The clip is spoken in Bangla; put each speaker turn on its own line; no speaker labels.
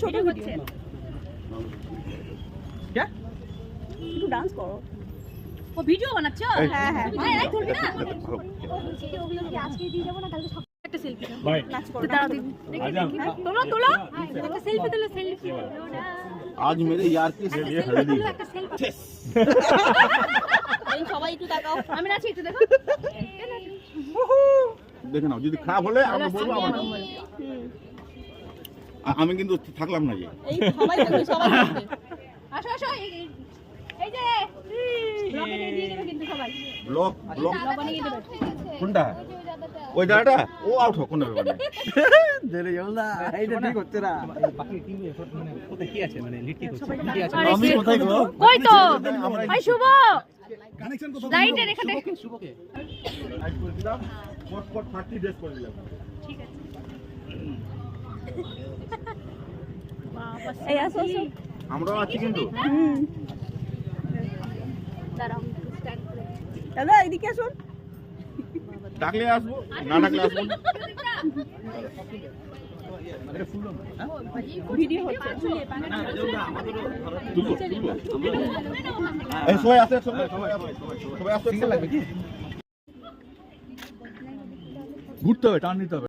ছোট হচ্ছে একটু ডান্স করো। ও ভিডিও বানাচ্ছো? হ্যাঁ হ্যাঁ এই ধরবি না ওগুলো কি আজকে দিয়ে যাব না কালকে সব একটা সেলফি ভাই নাচ করো দাঁড়াও তোলো তোলো একটা সেলফি তোলো সেলফি
आज मेरे यार की हल्दी
একটা সেলফি এই সবাই একটু তাকাও আমি নাচি একটু দেখো
দেখে নাও যদি খারাপ হলে আমরা বলবো আবার আমি কিন্তু থাকলাম না যে
এই সবাই থাকবে সবাই থাকবে আসো আসো এই যে ব্লকে দিয়ে দেবে কিন্তু সবাই
ব্লক
বানিয়ে দেবে
কোনটা ওই দাদাটা ও আউট হোক কোনো ব্যাপার না
দেরে যাও না এইটা ঠিক হচ্ছে না বাকি টিম এফোর্ট মানে কোথায় কি আছে মানে লিড কি করছে কি আছে
আমি কোথায় গো
কই তো ভাই শুভ
কানেকশন কোথায়
লাইটের এখানে
শুভকে
লাইট করে দিলাম স্পট স্পট 30 ড্রেস করে দিলাম
ঠিক আছে বাবা এই আসো
আমরাও আছি কিন্তু
দাঁড়াও স্ট্যান্ড করে
দাদা এদিকে আসুন
ডাকলে আসবো না ডাকলে আসবো না আরে ফুল না
ভিডিও হচ্ছে
তুলবো এই সবাই আসে সবাই আসে লাগবে কি ঘুরতে হবে টার্ন নিতে হবে